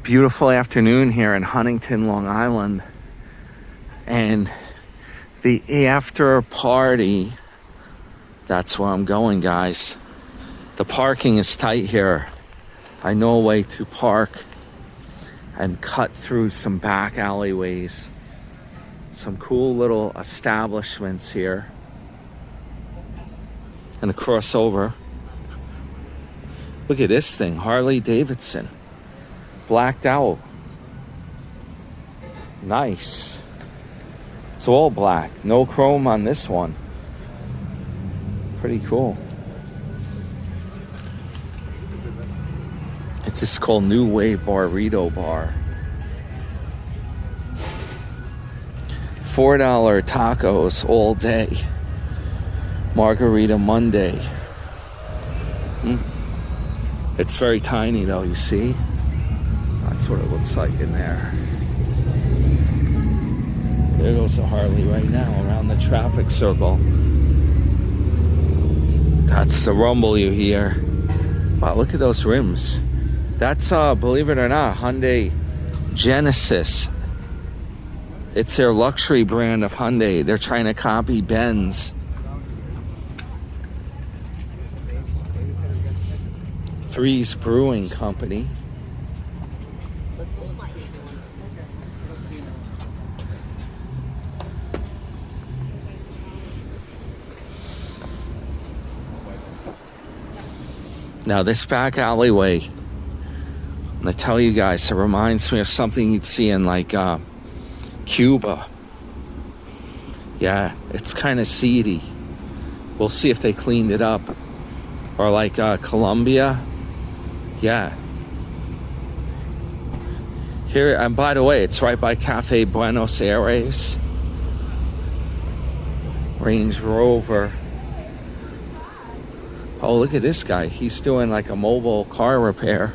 Beautiful afternoon here in Huntington, Long Island. And the after party, that's where I'm going, guys. The parking is tight here. I know a way to park and cut through some back alleyways. Some cool little establishments here. And a crossover. Look at this thing, Harley Davidson. Blacked out. Nice. It's all black. No chrome on this one. Pretty cool. It's just called New Wave Burrito Bar. $4 tacos all day. Margarita Monday. It's very tiny though, you see? That's what it looks like in there. There goes the Harley right now around the traffic circle. That's the rumble you hear. Wow, look at those rims. That's, believe it or not, Hyundai Genesis. It's their luxury brand of Hyundai. They're trying to copy Benz. Three's Brewing Company. Now this back alleyway, I'm gonna tell you guys, it reminds me of something you'd see in like Cuba. Yeah, it's kind of seedy. We'll see if they cleaned it up. Or like Colombia. Yeah. Here, and by the way, it's right by Cafe Buenos Aires. Range Rover. Oh, look at this guy. He's doing like a mobile car repair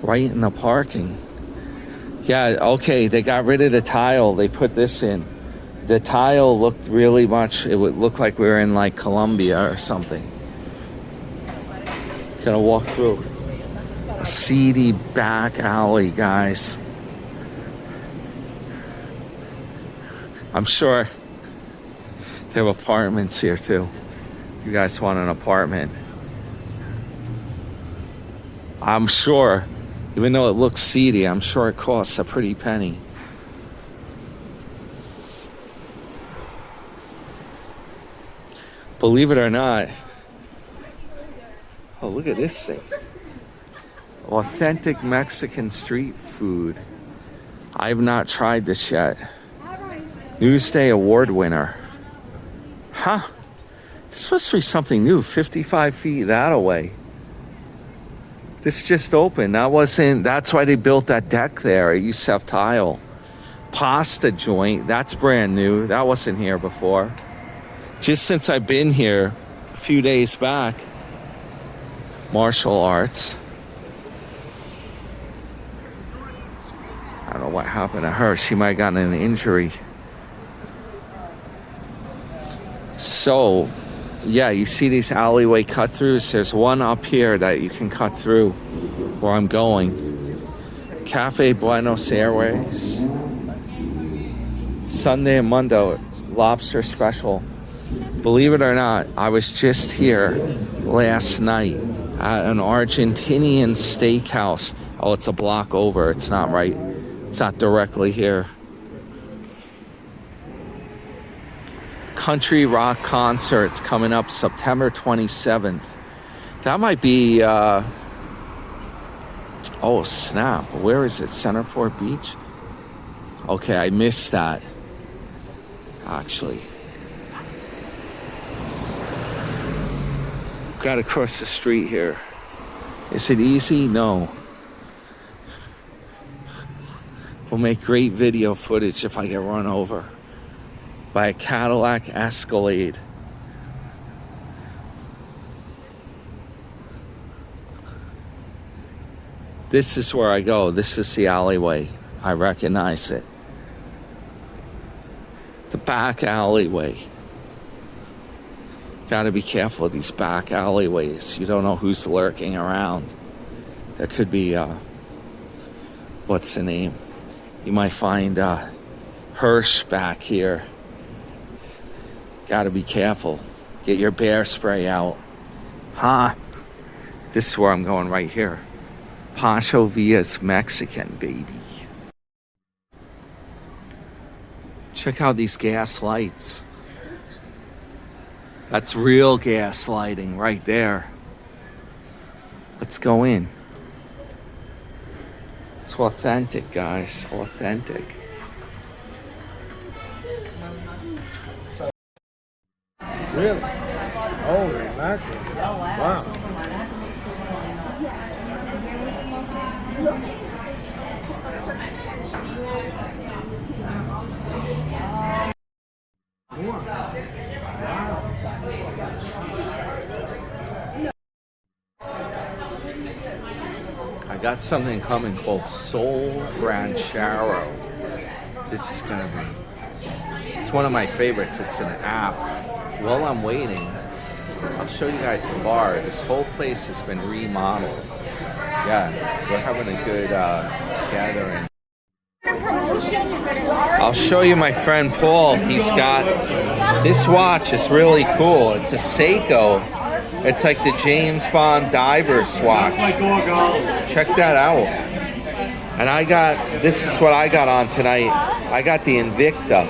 right in the parking. Yeah, okay, they got rid of the tile. They put this in. The tile looked really much, it would look like we were in like Colombia or something. Gonna walk through a seedy back alley, guys. I'm sure they have apartments here too. You guys want an apartment? I'm sure, even though it looks seedy, I'm sure it costs a pretty penny. Believe it or not. Oh, look at this thing. Authentic Mexican street food. I have not tried this yet. Newsday Award winner. Huh? This must be something new. 55 feet that away. This just opened. That's why they built that deck there. It used to have tile. Pasta joint. That's brand new. That wasn't here before. Just since I've been here a few days back. Martial arts. I don't know what happened to her. She might have gotten an injury. So, yeah, you see these alleyway cut-throughs? There's one up here that you can cut through where I'm going. Cafe Buenos Aires. Sunday and Monday, lobster special. Believe it or not, I was just here last night at an Argentinian steakhouse. Oh, it's a block over. It's not right. It's not directly here. Country rock concerts coming up September 27th. That might be, oh snap, where is it? Centerport Beach? Okay, I missed that, actually. Got to cross the street here. Is it easy? No. We'll make great video footage if I get run over by a Cadillac Escalade. This is where I go. This is the alleyway. I recognize it. The back alleyway. Got to be careful of these back alleyways. You don't know who's lurking around. There could be what's the name? You might find Hirsch back here. Gotta be careful. Get your bear spray out. Huh? This is where I'm going right here. Poncho Via's Mexican, baby. Check out these gas lights. That's real gas lighting right there. Let's go in. It's authentic, guys. Authentic. Really? Holy mackerel. Wow. I got something coming called Soul Ranchero. This is gonna be, it's one of my favorites. It's an app. While I'm waiting, I'll show you guys the bar. This whole place has been remodeled. Yeah, we're having a good gathering. I'll show you my friend Paul. He's got, this watch is really cool. It's a Seiko. It's like the James Bond diver's watch. Check that out. And I got, this is what I got on tonight. I got the Invicta.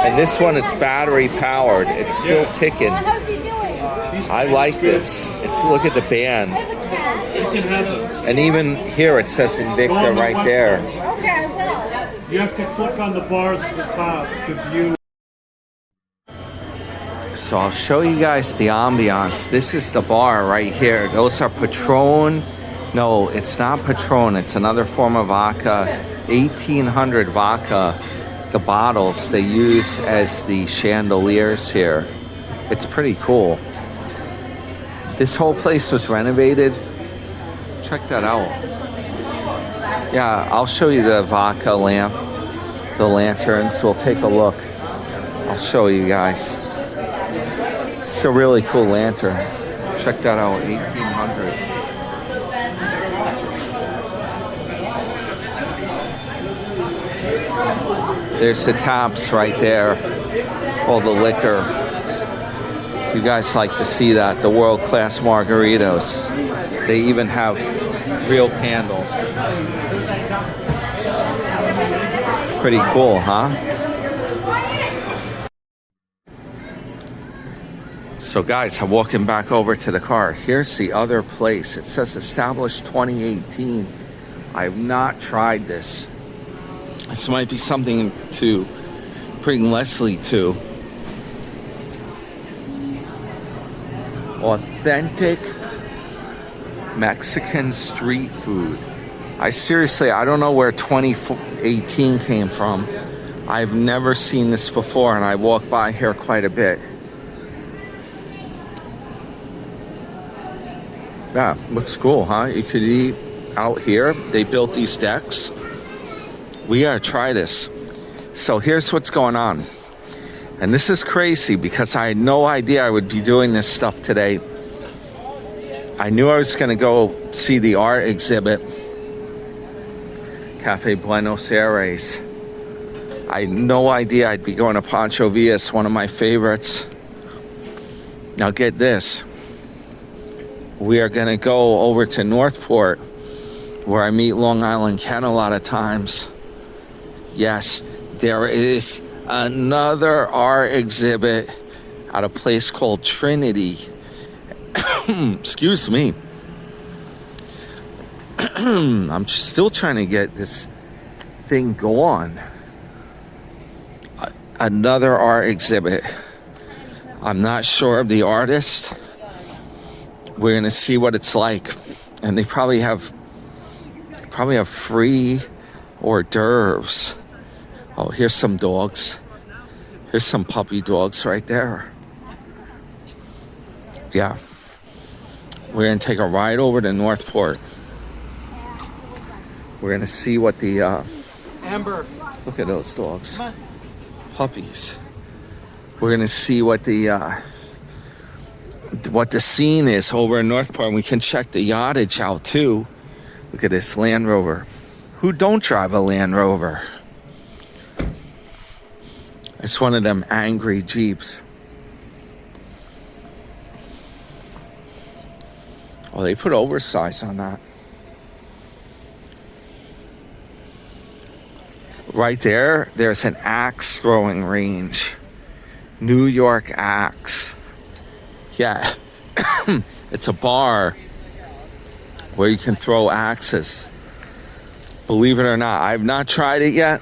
And this one, it's battery powered. It's still ticking. I like this. It's, look at the band. And even here it says Invicta right there. You have to click on the bars at the top to view. So I'll show you guys the ambiance. This is the bar right here. Those are Patron. No, it's not Patron. It's another form of vodka. 1800 vodka. The bottles they use as the chandeliers here. It's pretty cool. This whole place was renovated. Check that out. Yeah, I'll show you the vodka lamp, the lanterns. We'll take a look. I'll show you guys. It's a really cool lantern. Check that out, 1800. There's the taps right there. All the liquor. You guys like to see that, the world-class margaritas. They even have real candle. Pretty cool, huh? So guys, I'm walking back over to the car. Here's the other place. It says established 2018. I have not tried this. This might be something to bring Leslie to. Authentic Mexican street food. I don't know where 2018 came from. I've never seen this before, and I walk by here quite a bit. Yeah, looks cool, huh? You could eat out here. They built these decks. We gotta try this. So here's what's going on. And this is crazy because I had no idea I would be doing this stuff today. I knew I was gonna go see the art exhibit, Cafe Buenos Aires. I had no idea I'd be going to Poncho Via. It's one of my favorites. Now get this. We are gonna go over to Northport, where I meet Long Island Ken a lot of times. Yes, there is another art exhibit at a place called Trinity. Excuse me. I'm still trying to get this thing going. Another art exhibit. I'm not sure of the artist. We're gonna see what it's like. And they probably have free hors d'oeuvres. Oh, here's some dogs. Here's some puppy dogs right there. Yeah. We're gonna take a ride over to Northport. We're gonna see what the Amber. look at those dogs. Puppies. We're gonna see what the scene is over in Northport. And we can check the yachtage out too. Look at this Land Rover. Who don't drive a Land Rover? It's one of them angry Jeeps. Oh, they put oversize on that. Right there, there's an axe throwing range. New York Axe. Yeah. It's a bar where you can throw axes. Believe it or not, I've not tried it yet.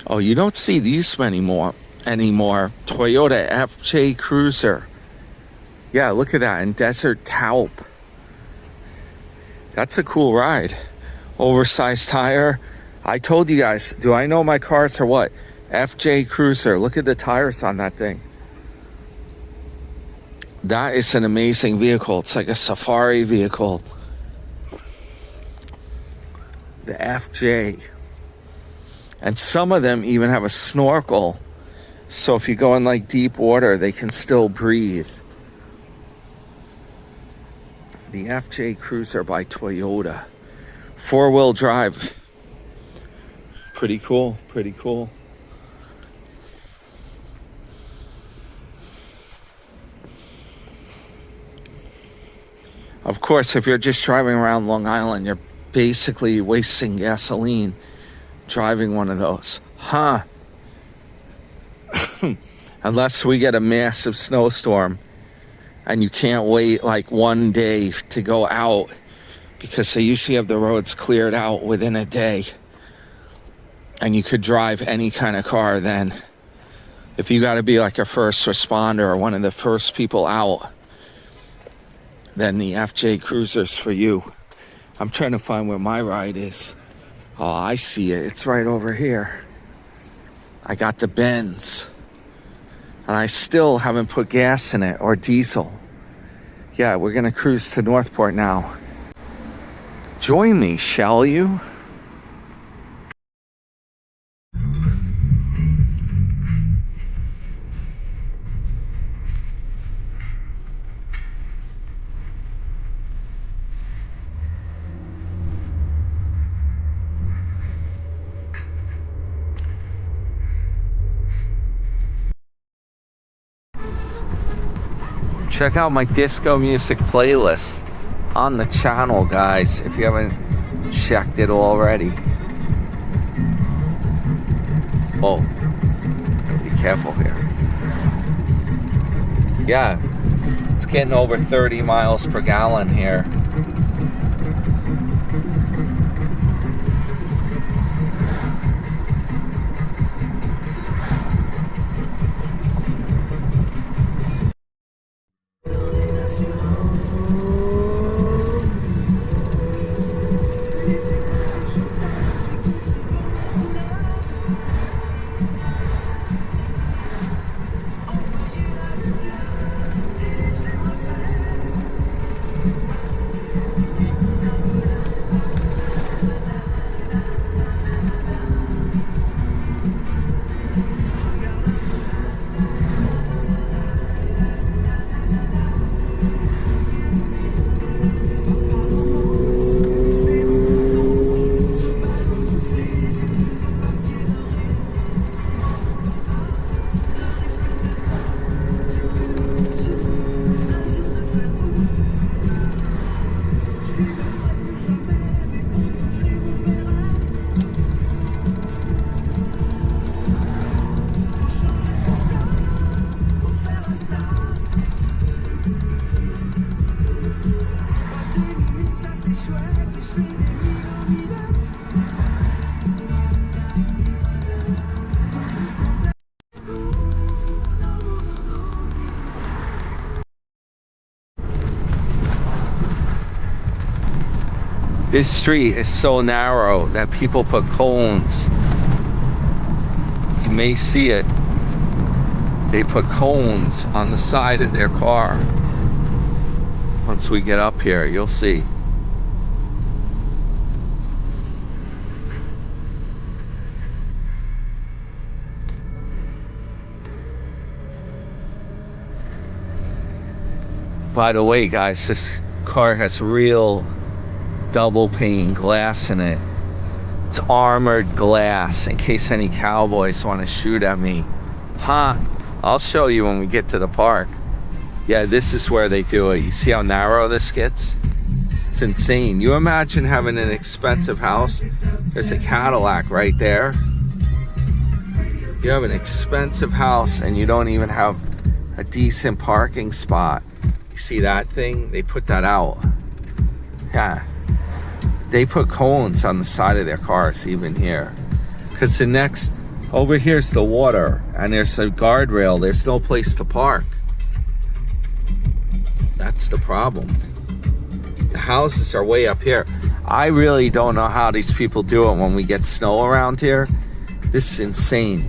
Oh, you don't see these anymore. Toyota FJ Cruiser. Yeah, look at that. And Desert Taupe. That's a cool ride. Oversized tire. I told you guys, do I know my cars or what? FJ Cruiser. Look at the tires on that thing. That is an amazing vehicle. It's like a safari vehicle. The FJ. And some of them even have a snorkel. So if you go in like deep water, they can still breathe. The FJ Cruiser by Toyota. 4-wheel drive. Pretty cool, pretty cool. Of course, if you're just driving around Long Island, you're basically wasting gasoline driving one of those. Huh? Unless we get a massive snowstorm and you can't wait like one day to go out, because they usually have the roads cleared out within a day. And you could drive any kind of car then. If you got to be like a first responder or one of the first people out, then the FJ Cruiser's for you. I'm trying to find where my ride is. Oh, I see it. It's right over here. I got the Benz. And I still haven't put gas in it or diesel. Yeah, we're going to cruise to Northport now. Join me, shall you? Check out my disco music playlist on the channel, guys, if you haven't checked it already. Oh, be careful here. Yeah, it's getting over 30 miles per gallon here. This street is so narrow that people put cones. You may see it. They put cones on the side of their car. Once we get up here, you'll see. By the way, guys, this car has real double pane glass in it. It's armored glass in case any cowboys want to shoot at me. Huh? I'll show you when we get to the park. Yeah, this is where they do it. You see how narrow this gets? It's insane. You imagine having an expensive house. There's a Cadillac right there. You have an expensive house and you don't even have a decent parking spot. You see that thing? They put that out. Yeah. They put cones on the side of their cars, even here. Because the next, over here's the water, and there's a guardrail. There's no place to park. That's the problem. The houses are way up here. I really don't know how these people do it when we get snow around here. This is insane.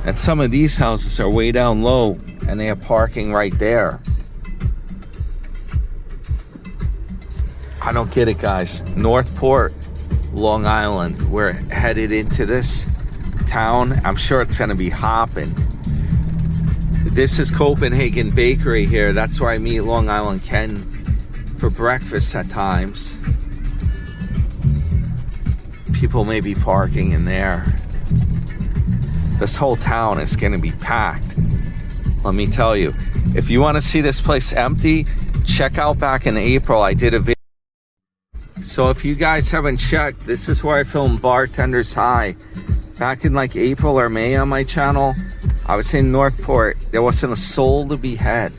And some of these houses are way down low, and they have parking right there. I don't get it, guys. Northport, Long Island. We're headed into this town. I'm sure it's gonna be hopping. This is Copenhagen Bakery here. That's where I meet Long Island Ken for breakfast at times. People may be parking in there. This whole town is gonna be packed. Let me tell you, if you wanna see this place empty, check out back in April, I did a video. So if you guys haven't checked, this is where I filmed Bartender's High. Back in like April or May on my channel, I was in Northport. There wasn't a soul to be had.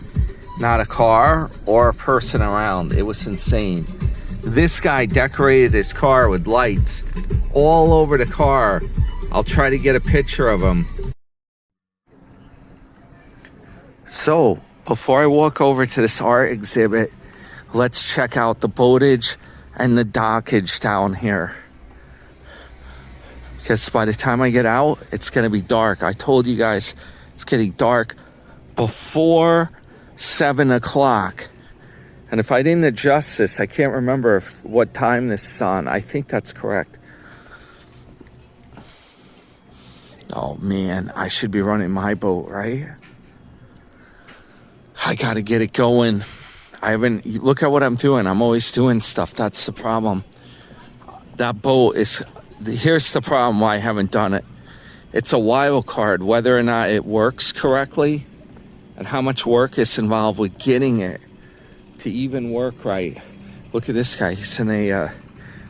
Not a car or a person around. It was insane. This guy decorated his car with lights all over the car. I'll try to get a picture of him. So, before I walk over to this art exhibit, let's check out the boatage and the dockage down here. Because by the time I get out, it's gonna be dark. I told you guys, it's getting dark before 7 o'clock. And if I didn't adjust this, I can't remember what time this is on. I think that's correct. Oh man, I should be running my boat, right? I gotta get it going. I haven't, look at what I'm doing. I'm always doing stuff. That's the problem. That boat is, here's the problem why I haven't done it. It's a wild card, whether or not it works correctly and how much work is involved with getting it to even work right. Look at this guy. He's in a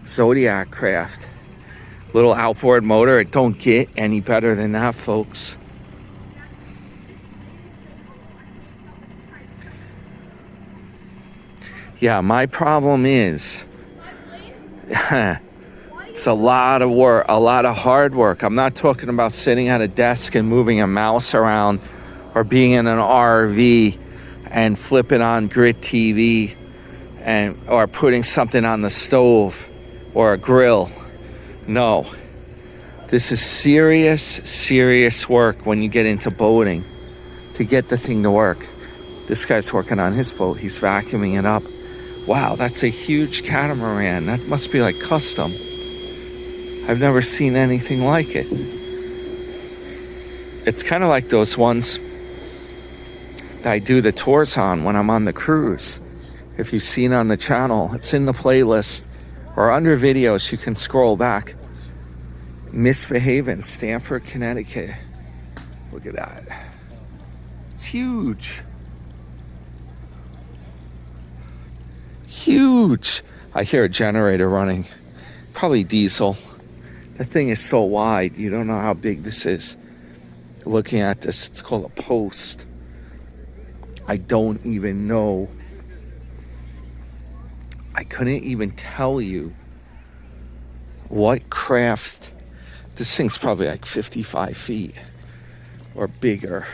Zodiac craft. Little outboard motor. It don't get any better than that, folks. Yeah, my problem is it's a lot of work, a lot of hard work. I'm not talking about sitting at a desk and moving a mouse around or being in an RV and flipping on grid TV and or putting something on the stove or a grill. No, this is serious, serious work when you get into boating to get the thing to work. This guy's working on his boat. He's vacuuming it up. Wow, that's a huge catamaran. That must be like custom. I've never seen anything like it. It's kind of like those ones that I do the tours on when I'm on the cruise. If you've seen on the channel, it's in the playlist or under videos, you can scroll back. Misbehaving, Stamford, Connecticut. Look at that. It's huge. Huge. I hear a generator running. Probably diesel. The thing is so wide, you don't know how big this is. Looking at this, it's called a post. I don't even know. I couldn't even tell you what craft. This thing's probably like 55 feet or bigger.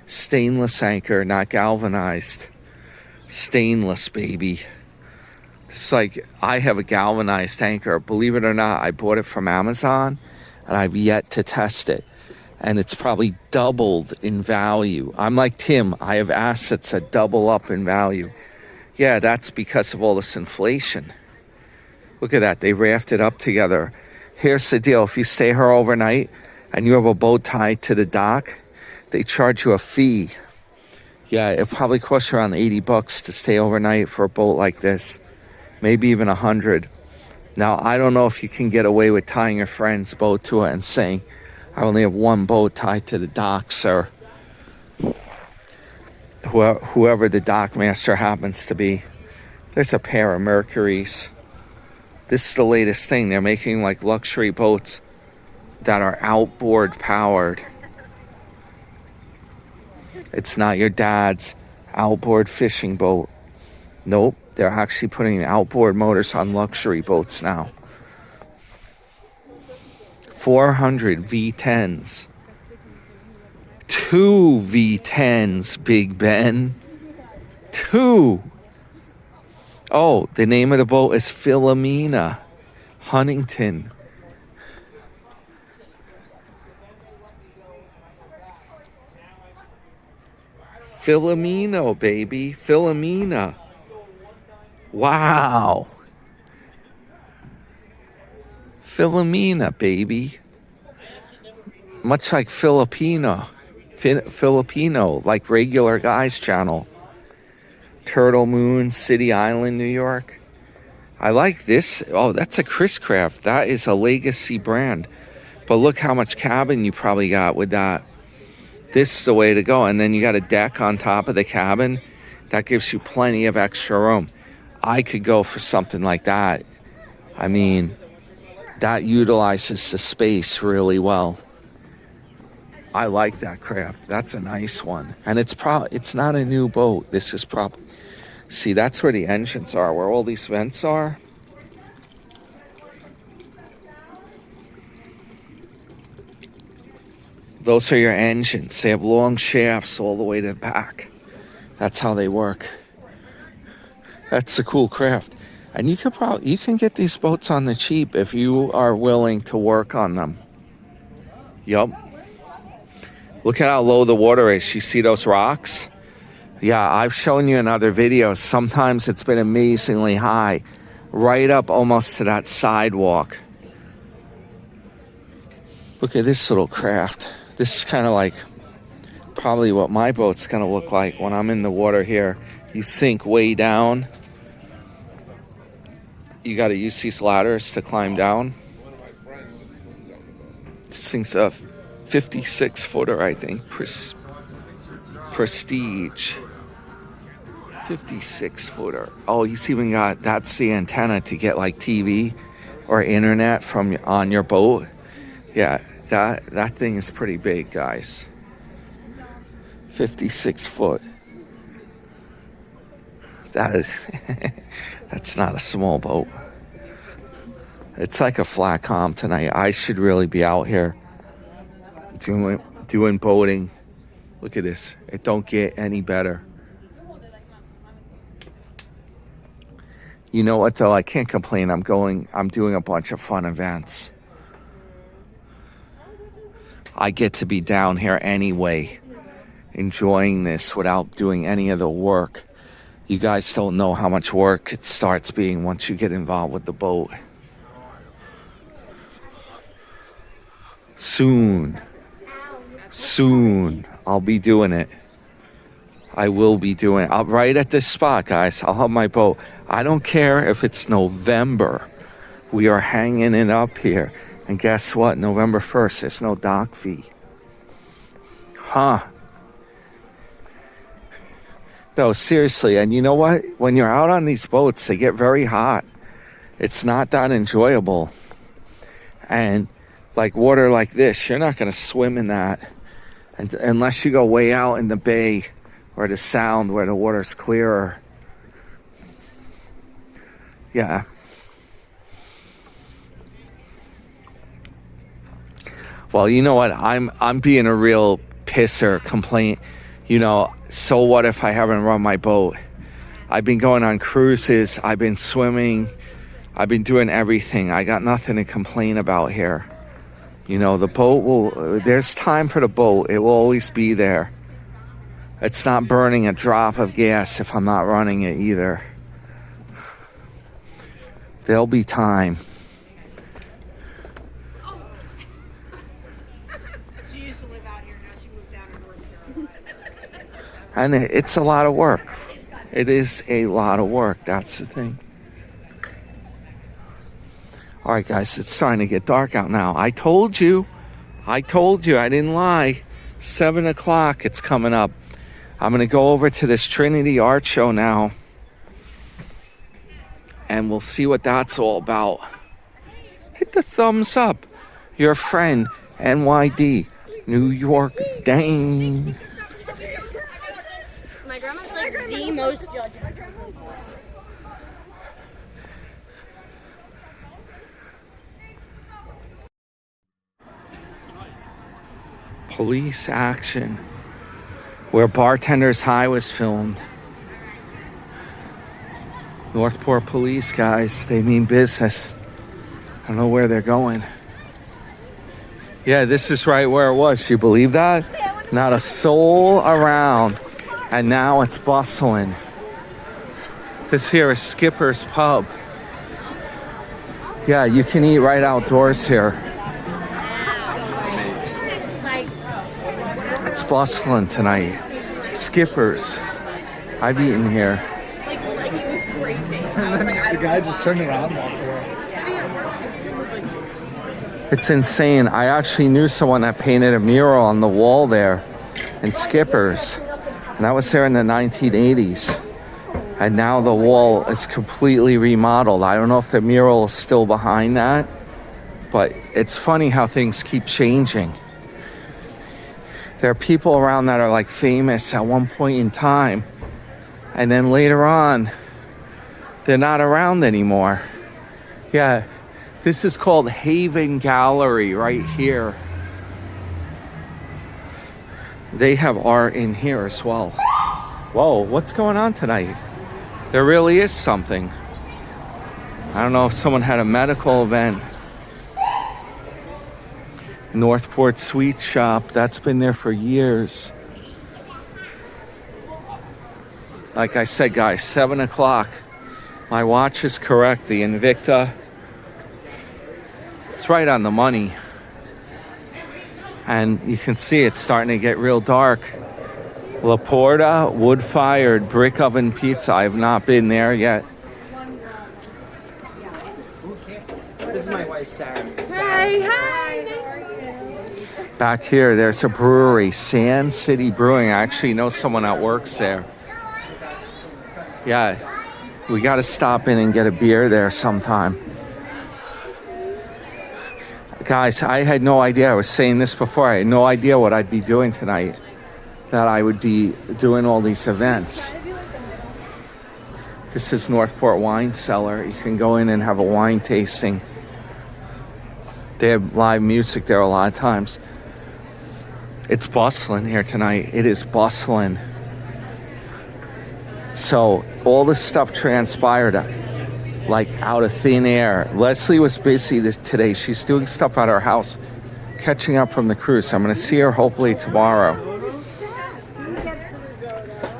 Stainless anchor, not galvanized. Stainless, baby. It's like, I have a galvanized anchor. Believe it or not, I bought it from Amazon and I've yet to test it. And it's probably doubled in value. I'm like Tim, I have assets that double up in value. Yeah, that's because of all this inflation. Look at that, they rafted up together. Here's the deal, if you stay here overnight and you have a boat tied to the dock, they charge you a fee. Yeah, it probably costs around 80 bucks to stay overnight for a boat like this. Maybe even 100. Now, I don't know if you can get away with tying your friend's boat to it and saying, I only have one boat tied to the docks, or whoever the dock master happens to be. There's a pair of Mercuries. This is the latest thing. They're making like luxury boats that are outboard powered. It's not your dad's outboard fishing boat. Nope, they're actually putting outboard motors on luxury boats now. 400 V10s. 2 V10s, Big Ben. 2. Oh, the name of the boat is Philomena. Huntington. Filomeno, baby. Filomena. Wow. Filomena, baby. Much like Filipino. Filipino, like Regular Guys channel. Turtle Moon, City Island, New York. I like this. Oh, that's a Chris Craft. That is a legacy brand. But look how much cabin you probably got with that. This is the way to go. And then you got a deck on top of the cabin. That gives you plenty of extra room. I could go for something like that. I mean, that utilizes the space really well. I like that craft. That's a nice one. And it's not a new boat. This is probably... See, that's where the engines are, where all these vents are. Those are your engines. They have long shafts all the way to the back. That's how they work. That's a cool craft. And you can get these boats on the cheap if you are willing to work on them. Yup. Look at how low the water is. You see those rocks? Yeah, I've shown you in other videos. Sometimes it's been amazingly high. Right up almost to that sidewalk. Look at this little craft. This is kind of like probably what my boat's going to look like when I'm in the water here. You sink way down. You got to use these ladders to climb down. This thing's a 56-footer, I think. Prestige. 56-footer. Oh, he's even got, that's the antenna to get like TV or internet from on your boat. Yeah, that thing is pretty big, guys. 56 foot. That is, that's not a small boat. It's like a flat calm tonight. I should really be out here doing boating. Look at this. It don't get any better. You know what though? I can't complain. I'm doing a bunch of fun events. I get to be down here anyway, enjoying this without doing any of the work. You guys don't know how much work it starts being once you get involved with the boat. Soon, I'll be doing it. I will be doing it. Right at this spot, guys. I'll have my boat. I don't care if it's November. We are hanging it up here. And guess what? November 1st, there's no dock fee. Huh. No, seriously. And you know what? When you're out on these boats, they get very hot. It's not that enjoyable. And like water like this, you're not going to swim in that. And unless you go way out in the bay or the sound where the water's clearer. Yeah. Well, you know what? I'm being a real pisser, complaint. You know, so what if I haven't run my boat? I've been going on cruises. I've been swimming. I've been doing everything. I got nothing to complain about here. You know, the boat there's time for the boat. It will always be there. It's not burning a drop of gas if I'm not running it either. There'll be time. And it's a lot of work. It is a lot of work. That's the thing. All right, guys, it's starting to get dark out now. I told you. I didn't lie. 7 o'clock, it's coming up. I'm going to go over to this Trinity art show now. And we'll see what that's all about. Hit the thumbs up. Your friend, NYD, New York, dang. My grandma's like the most judgmental. Police action. Where Bartender's High was filmed. Northport police, guys. They mean business. I don't know where they're going. Yeah, this is right where it was. You believe that? Not a soul around. And now it's bustling. This here is Skipper's Pub. Yeah, you can eat right outdoors here. It's bustling tonight. Skipper's. I've eaten here. Like it was crazy. The guy just turned around and walked away. It's insane. I actually knew someone that painted a mural on the wall there in Skipper's. And I was there in the 1980s. And now the wall is completely remodeled. I don't know if the mural is still behind that. But it's funny how things keep changing. There are people around that are like famous at one point in time. And then later on, they're not around anymore. Yeah, this is called Haven Gallery right here. They have art in here as well. Whoa, what's going on tonight? There really is something. I don't know if someone had a medical event. Northport Sweet Shop, that's been there for years. Like I said, guys, 7 o'clock. My watch is correct, the Invicta. It's right on the money. And you can see it's starting to get real dark. La Porta, wood-fired brick oven pizza. I have not been there yet. This is my wife, Sarah. Hi. Back here, there's a brewery, Sand City Brewing. I actually know someone that works there. Yeah, we got to stop in and get a beer there sometime. Guys, I had no idea. I was saying this before. I had no idea what I'd be doing tonight. That I would be doing all these events. This is Northport Wine Cellar. You can go in and have a wine tasting. They have live music there a lot of times. It's bustling here tonight. It is bustling. So all this stuff transpired like out of thin air. Leslie was busy today. She's doing stuff at her house, catching up from the cruise. I'm going to see her hopefully tomorrow.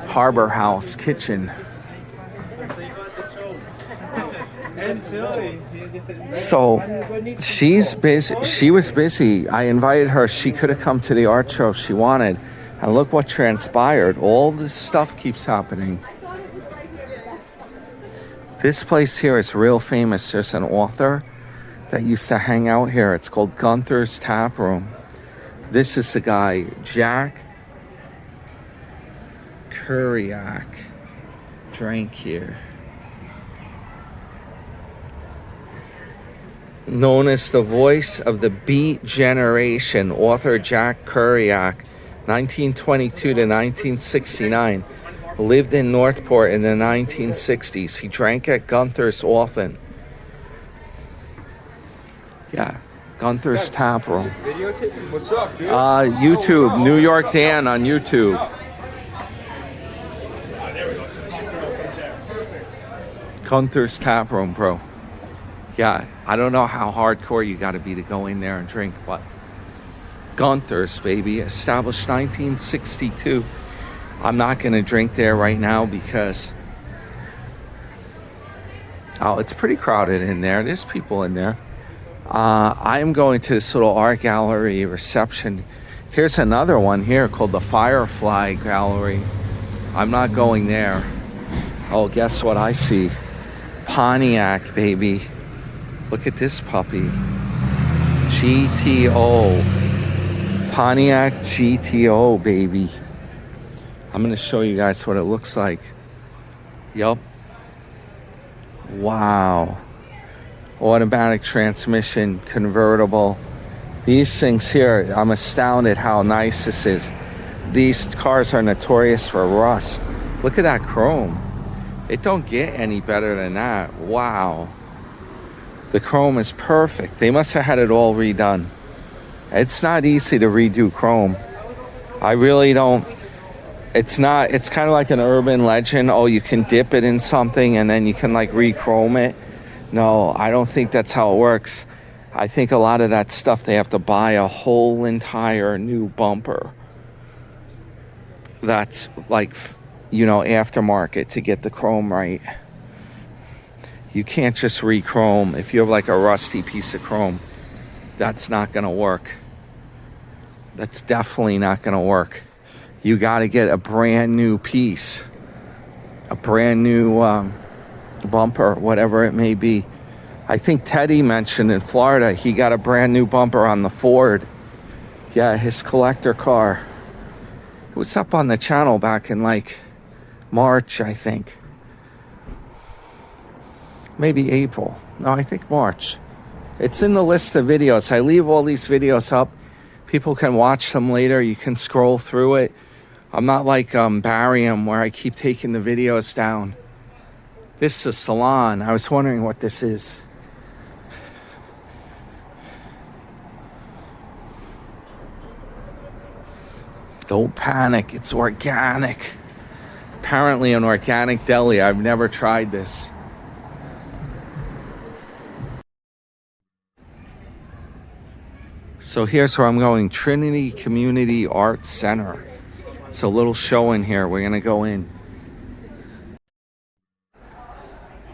Harbor House Kitchen. So she's busy. She was busy. I invited her. She could have come to the art show if she wanted. And look what transpired. All this stuff keeps happening. This place here is real famous. There's an author that used to hang out here. It's called Gunther's Tap Room. This is the guy, Jack Kerouac, drank here. Known as the voice of the Beat Generation, author Jack Kerouac, 1922 to 1969. Lived in Northport in the 1960s. He drank at Gunther's often. Yeah, Gunther's Tap Room. What's up, dude? YouTube, New York Dan on YouTube. Gunther's Tap Room, bro. Yeah, I don't know how hardcore you got to be to go in there and drink, but Gunther's, baby, established 1962. I'm not going to drink there right now because it's pretty crowded in there. There's people in there. I am going to this little art gallery reception. Here's another one here called the Firefly Gallery. I'm not going there. Oh, guess what I see? Pontiac, baby. Look at this puppy. GTO. Pontiac GTO, baby. I'm going to show you guys what it looks like. Yup. Wow. Automatic transmission, convertible. These things here, I'm astounded how nice this is. These cars are notorious for rust. Look at that chrome. It don't get any better than that. Wow. The chrome is perfect. They must have had it all redone. It's not easy to redo chrome. I really don't. It's not, it's kind of like an urban legend. Oh, you can dip it in something and then you can like re-chrome it. No, I don't think that's how it works. I think a lot of that stuff, they have to buy a whole entire new bumper. That's like, you know, aftermarket to get the chrome right. You can't just re-chrome. If you have like a rusty piece of chrome, that's not gonna work. That's definitely not gonna work. You gotta get a brand new piece, a brand new bumper, whatever it may be. I think Teddy mentioned in Florida, he got a brand new bumper on the Ford. Yeah, his collector car. It was up on the channel back in like March, I think. Maybe April. No, I think March. It's in the list of videos. I leave all these videos up. People can watch them later. You can scroll through it. I'm not like Barium where I keep taking the videos down. This is a salon. I was wondering what this is. Don't panic. It's organic. Apparently an organic deli. I've never tried this. So here's where I'm going. Trinity Community Arts Center. It's a little show in here. We're going to go in.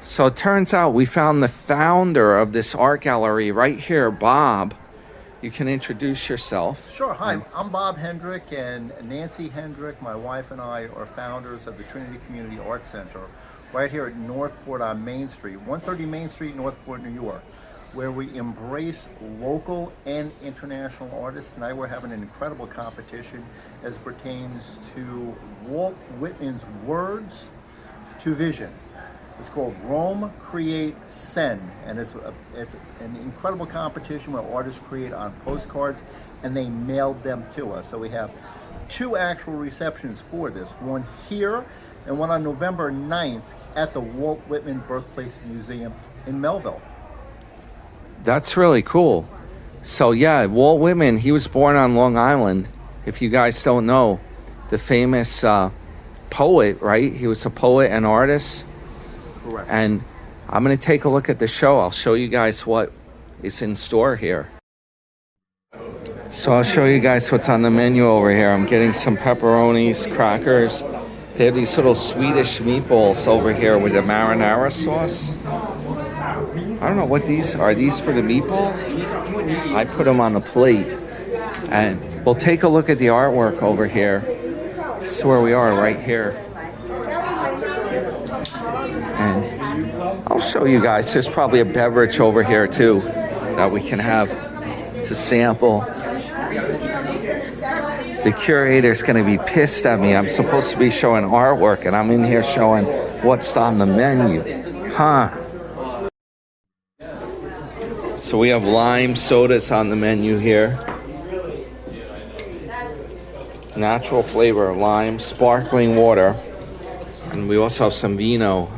So it turns out we found the founder of this art gallery right here, Bob. You can introduce yourself. Sure. Hi, I'm Bob Hendrick, and Nancy Hendrick, my wife, and I are founders of the Trinity Community Arts Center right here at Northport on Main Street, 130 Main Street, Northport, New York, where we embrace local and international artists. Tonight we're having an incredible competition as pertains to Walt Whitman's words to vision. It's called Rome Create Send, and it's an incredible competition where artists create on postcards and they mailed them to us. So we have two actual receptions for this, one here and one on November 9th at the Walt Whitman Birthplace Museum in Melville. That's really cool. So yeah, Walt Whitman, he was born on Long Island. If you guys don't know, the famous poet, right? He was a poet and artist. Correct. And I'm going to take a look at the show. I'll show you guys what is in store here. So I'll show you guys what's on the menu over here. I'm getting some pepperonis, crackers. They have these little Swedish meatballs over here with the marinara sauce. I don't know what these are. Are these for the meatballs? I put them on the plate. And we'll take a look at the artwork over here. This is where we are, right here. And I'll show you guys. There's probably a beverage over here too that we can have to sample. The curator's going to be pissed at me. I'm supposed to be showing artwork and I'm in here showing what's on the menu. Huh. So we have lime sodas on the menu here. Natural flavor, lime, sparkling water. And we also have some vino,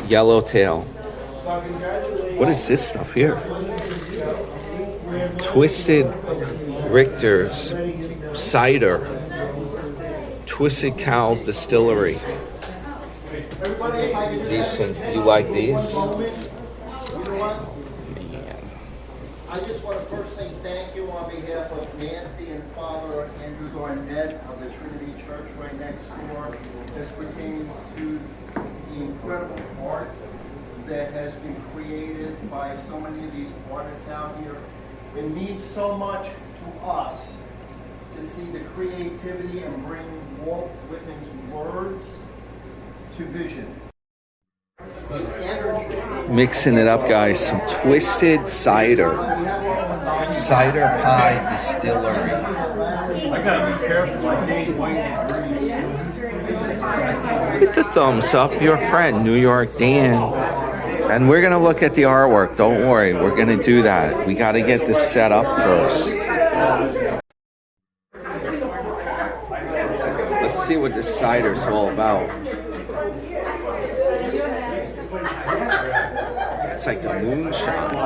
yellowtail. What is this stuff here? Twisted Richter's cider. Twisted Cow Distillery. Decent. You like these? I just want to first say thank you on behalf of Nancy and Father Andrew Garnett of the Trinity Church right next door as pertains to the incredible art that has been created by so many of these artists out here. It means so much to us to see the creativity and bring Walt Whitman's words to vision. Mixing it up, guys. Some twisted cider. Cider Pie Distillery. I gotta be careful. I gained weight and grease. Hit the thumbs up. Your friend, New York Dan. And we're going to look at the artwork. Don't worry. We're going to do that. We got to get this set up first. Let's see what this cider's all about. It's like the moonshine.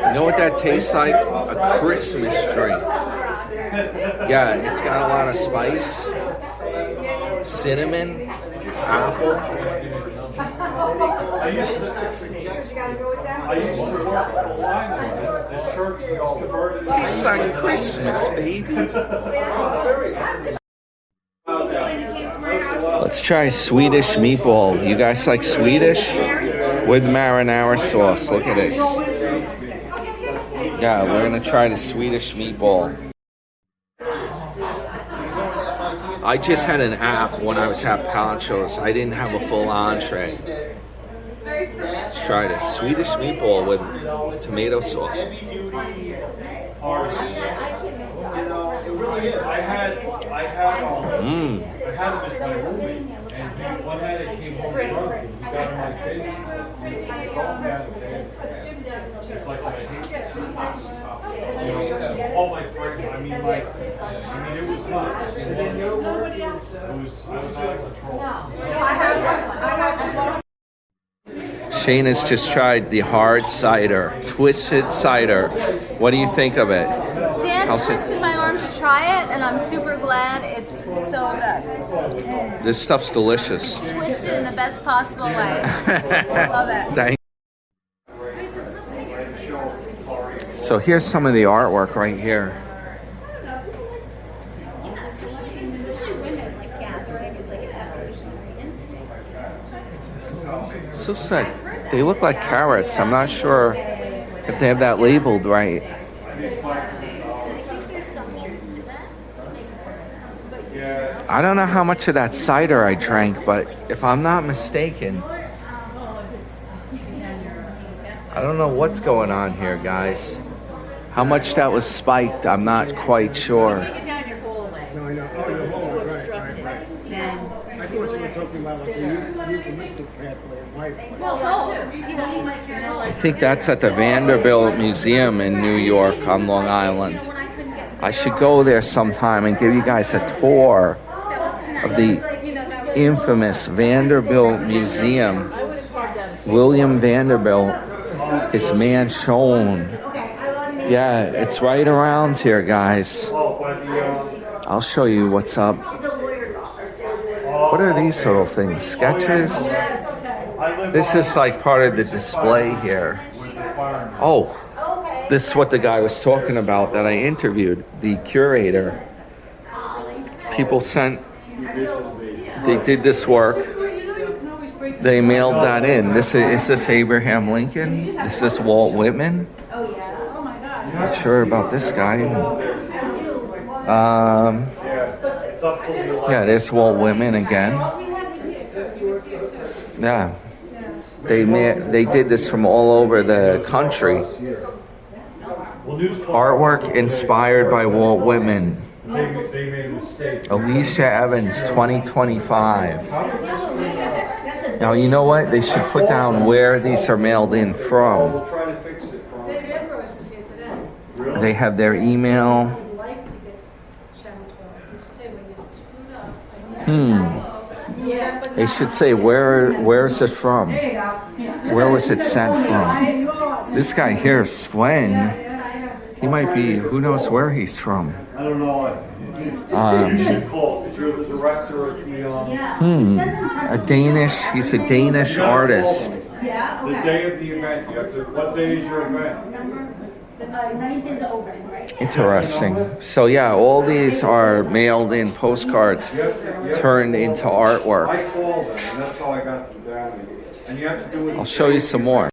You know what that tastes like? A Christmas tree. Yeah, it's got a lot of spice, cinnamon, apple. I used to work at the line the church was converted. Tastes like Christmas, baby. Let's try Swedish meatball. You guys like Swedish? With marinara sauce. Look at this. Yeah, we're gonna try the Swedish meatball. I just had an app when I was at Poncho's. I didn't have a full entree. Let's try the Swedish meatball with tomato sauce. I had him as my roommate, and one night I came home drunk, and he got on my face, and said, "Don't have a bed." It's like I hate to see all my friends. I mean, it was nuts. I was out of control. Shayna's just tried the hard cider, twisted cider. What do you think of it? Dan twisted my arm to try it, and I'm super glad. It's so good. This stuff's delicious. Twisted in the best possible way. Love it. Thank So here's some of the artwork right here. So sad. They look like carrots. I'm not sure if they have that labeled right. I don't know how much of that cider I drank, but if I'm not mistaken, I don't know what's going on here, guys. How much that was spiked, I'm not quite sure. No, I know. Oh, you're home. Right. I thought you were talking about like the euphemistic pathway in life. I think that's at the Vanderbilt Museum in New York on Long Island. I should go there sometime and give you guys a tour of the infamous Vanderbilt Museum. William Vanderbilt, his mansion. Yeah, it's right around here, guys. I'll show you what's up. What are these little things? Sketches? This is like part of the display here. Oh, this is what the guy was talking about that I interviewed, the curator. People sent, they did this work. They mailed that in. Is this Abraham Lincoln? Is this Walt Whitman? Not sure about this guy. Yeah, there's Walt Whitman again. Yeah, they did this from all over the country. Artwork inspired by Walt Whitman. Alicia Evans, 2025. Now, you know what? They should put down where these are mailed in from. They have their email. They should say where is it from? Where was it sent from? This guy here, Sven, he might be, who knows where he's from. I don't know. You should call because you're the director of the. He's a Danish artist. The day of the event. What day is your event? The Interesting. So yeah, all these are mailed in postcards turned into artwork. I called them, and that's how I got them down. And you have to do it. I'll show you some more.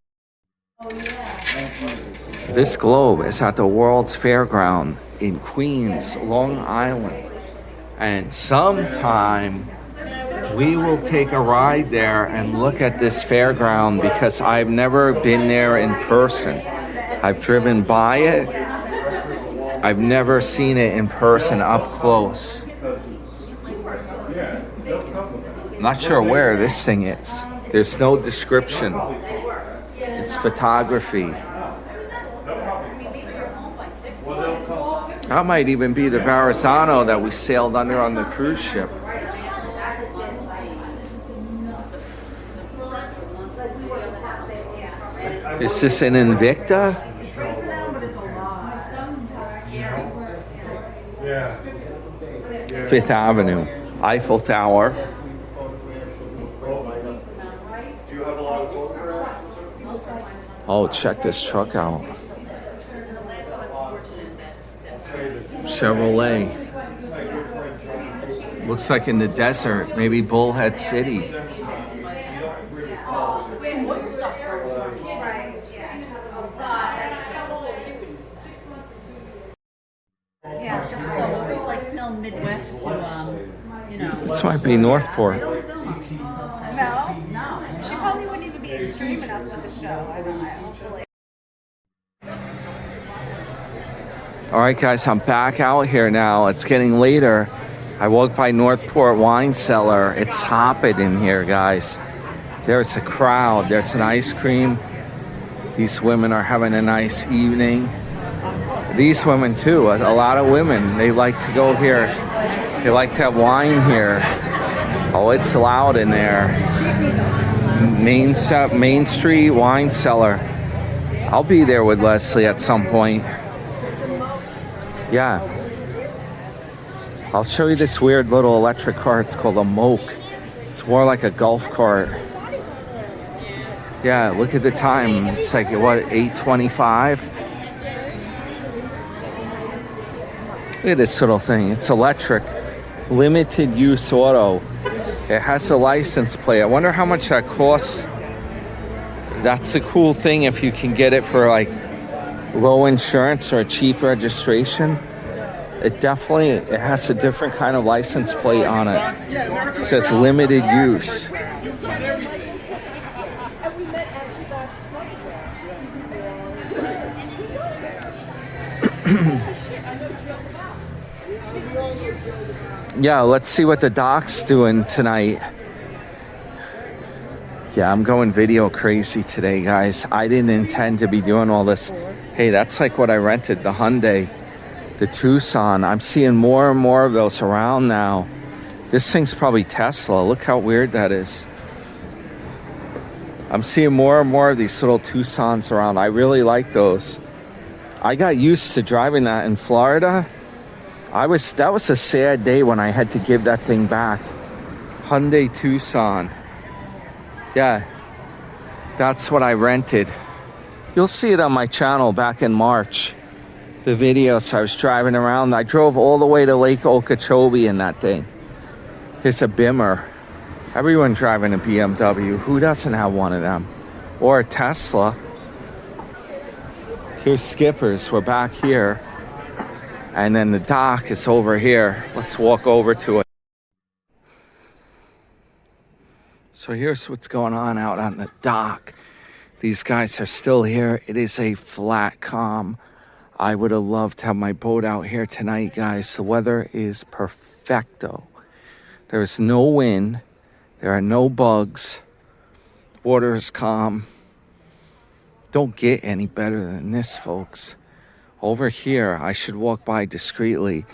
This globe is at the World's Fairground in Queens, Long Island. And sometime we will take a ride there and look at this fairground because I've never been there in person. I've driven by it. I've never seen it in person up close. I'm not sure where this thing is. There's no description. It's photography. That might even be the Verrazano that we sailed under on the cruise ship. Is this an Invicta? Fifth Avenue, Eiffel Tower. Oh, check this truck out. Chevrolet. Looks like in the desert, maybe Bullhead City. Yeah, so it was like film Midwest to, This might be Northport. No, she probably wouldn't even be extreme enough for the show. I don't know. All right, guys, I'm back out here now. It's getting later. I walked by Northport Wine Cellar. It's hopping in here, guys. There's a crowd. There's an ice cream. These women are having a nice evening. These women, too. A lot of women. They like to go here. They like to have wine here. Oh, it's loud in there. Main Street Wine Cellar. I'll be there with Leslie at some point. Yeah. I'll show you this weird little electric car. It's called a Moke. It's more like a golf cart. Yeah, look at the time. It's like, what, 8:25? Look at this little thing. It's electric. Limited use auto. It has a license plate. I wonder how much that costs. That's a cool thing if you can get it for like low insurance or a cheap registration. It has a different kind of license plate on it. It says limited use. Yeah, let's see what the doc's doing tonight. Yeah, I'm going video crazy today, guys. I didn't intend to be doing all this. Hey, that's like what I rented, the Hyundai, the Tucson. I'm seeing more and more of those around now. This thing's probably Tesla. Look how weird that is. I'm seeing more and more of these little Tucsons around. I really like those. I got used to driving that in Florida. That was a sad day when I had to give that thing back. Hyundai Tucson. Yeah, that's what I rented. You'll see it on my channel back in March. The videos I was driving around. I drove all the way to Lake Okeechobee in that thing. It's a Bimmer. Everyone driving a BMW. Who doesn't have one of them? Or a Tesla. Here's Skipper's. We're back here. And then the dock is over here. Let's walk over to it. So here's what's going on out on the dock. These guys are still here. It is a flat calm. I would have loved to have my boat out here tonight, guys. The weather is perfecto. There's no wind. There are no bugs. Water is calm. Don't get any better than this, folks. Over here, I should walk by discreetly.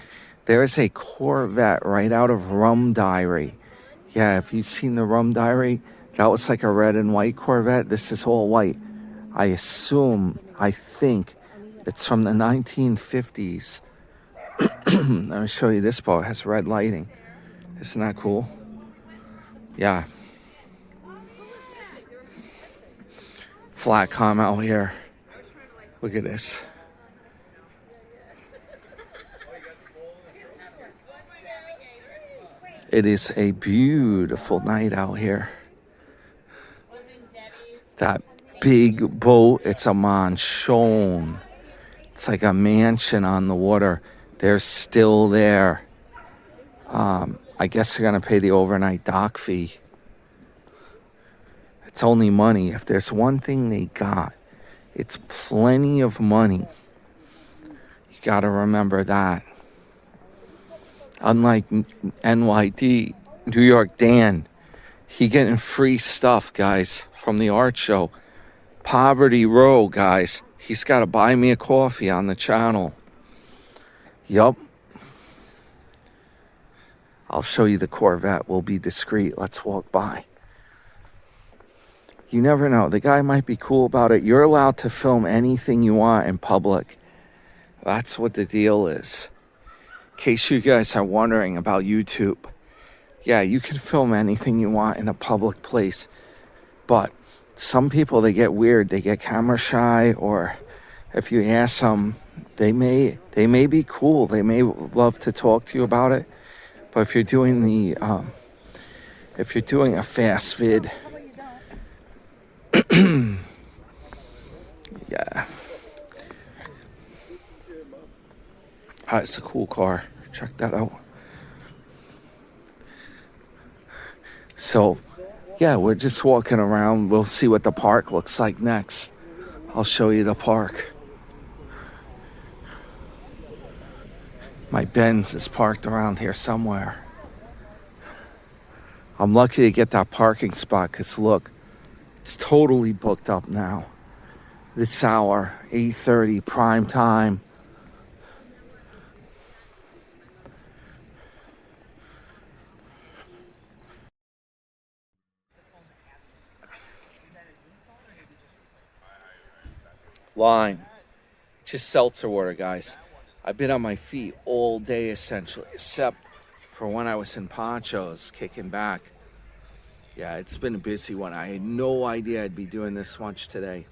There is a Corvette right out of Rum Diary. Yeah, if you've seen the Rum Diary, that was like a red and white Corvette. This is all white. I think it's from the 1950s. Let me show you this boat. It has red lighting. Isn't that cool? Yeah. Flat calm out here. Look at this. It is a beautiful night out here. That big boat, it's a mansion. It's like a mansion on the water. They're still there. I guess they're gonna pay the overnight dock fee. It's only money. If there's one thing they got, it's plenty of money. You gotta remember that. Unlike NYD, New York Dan, he getting free stuff, guys, from the art show. Poverty Row, guys. He's got to buy me a coffee on the channel. Yup. I'll show you the Corvette. We'll be discreet. Let's walk by. You never know. The guy might be cool about it. You're allowed to film anything you want in public. That's what the deal is. In case you guys are wondering about YouTube. Yeah, you can film anything you want in a public place. But some people, they get weird. They get camera shy, or if you ask them, they may be cool. They may love to talk to you about it. But if you're doing a fast vid, yeah. It's a cool car. Check that out. So, yeah, we're just walking around. We'll see what the park looks like next. I'll show you the park. My Benz is parked around here somewhere. I'm lucky to get that parking spot because look, it's totally booked up now. This hour, 8:30, prime time. Lime. Just seltzer water, guys. I've been on my feet all day, essentially, except for when I was in Ponchos, kicking back. Yeah, it's been a busy one. I had no idea I'd be doing this much today.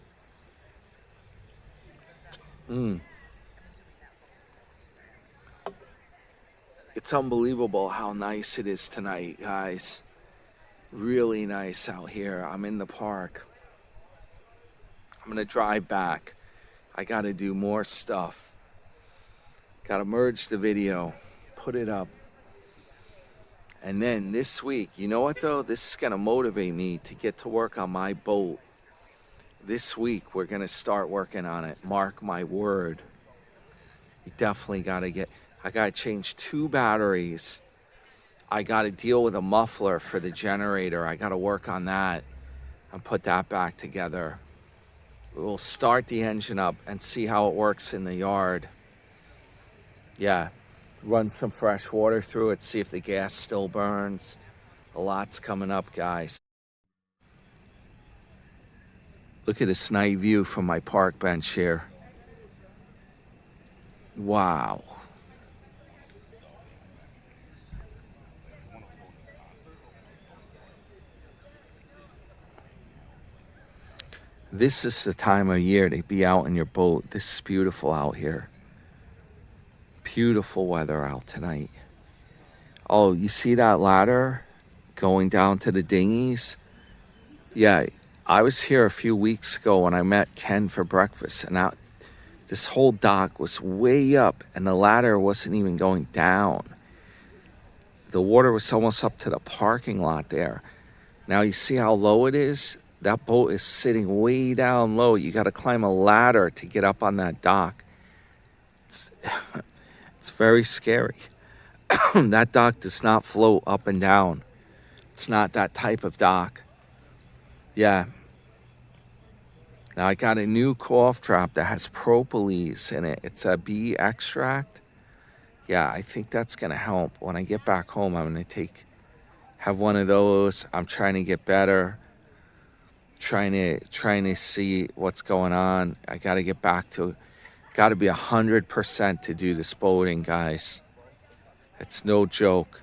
It's unbelievable how nice it is tonight, guys. Really nice out here. I'm in the park. I'm gonna drive back. I gotta do more stuff. Gotta merge the video, put it up. And then this week, you know what though? This is gonna motivate me to get to work on my boat. This week, we're gonna start working on it. Mark my word. You definitely I gotta change 2 batteries. I gotta deal with a muffler for the generator. I gotta work on that and put that back together. We'll start the engine up and see how it works in the yard. Yeah, run some fresh water through it, see if the gas still burns. A lot's coming up, guys. Look at this night view from my park bench here. Wow. This is the time of year to be out in your boat. This is beautiful out here. Beautiful weather out tonight. Oh, you see that ladder going down to the dinghies? Yeah, I was here a few weeks ago when I met Ken for breakfast, and this whole dock was way up and the ladder wasn't even going down. The water was almost up to the parking lot there. Now you see how low it is? That boat is sitting way down low. You got to climb a ladder to get up on that dock. It's very scary. That dock does not float up and down. It's not that type of dock. Yeah. Now I got a new cough drop that has propolis in it. It's a bee extract. Yeah, I think that's going to help. When I get back home, I'm going to have one of those. I'm trying to get better. Trying to see what's going on. I got to get back to, got to be 100% to do this boating, guys. It's no joke.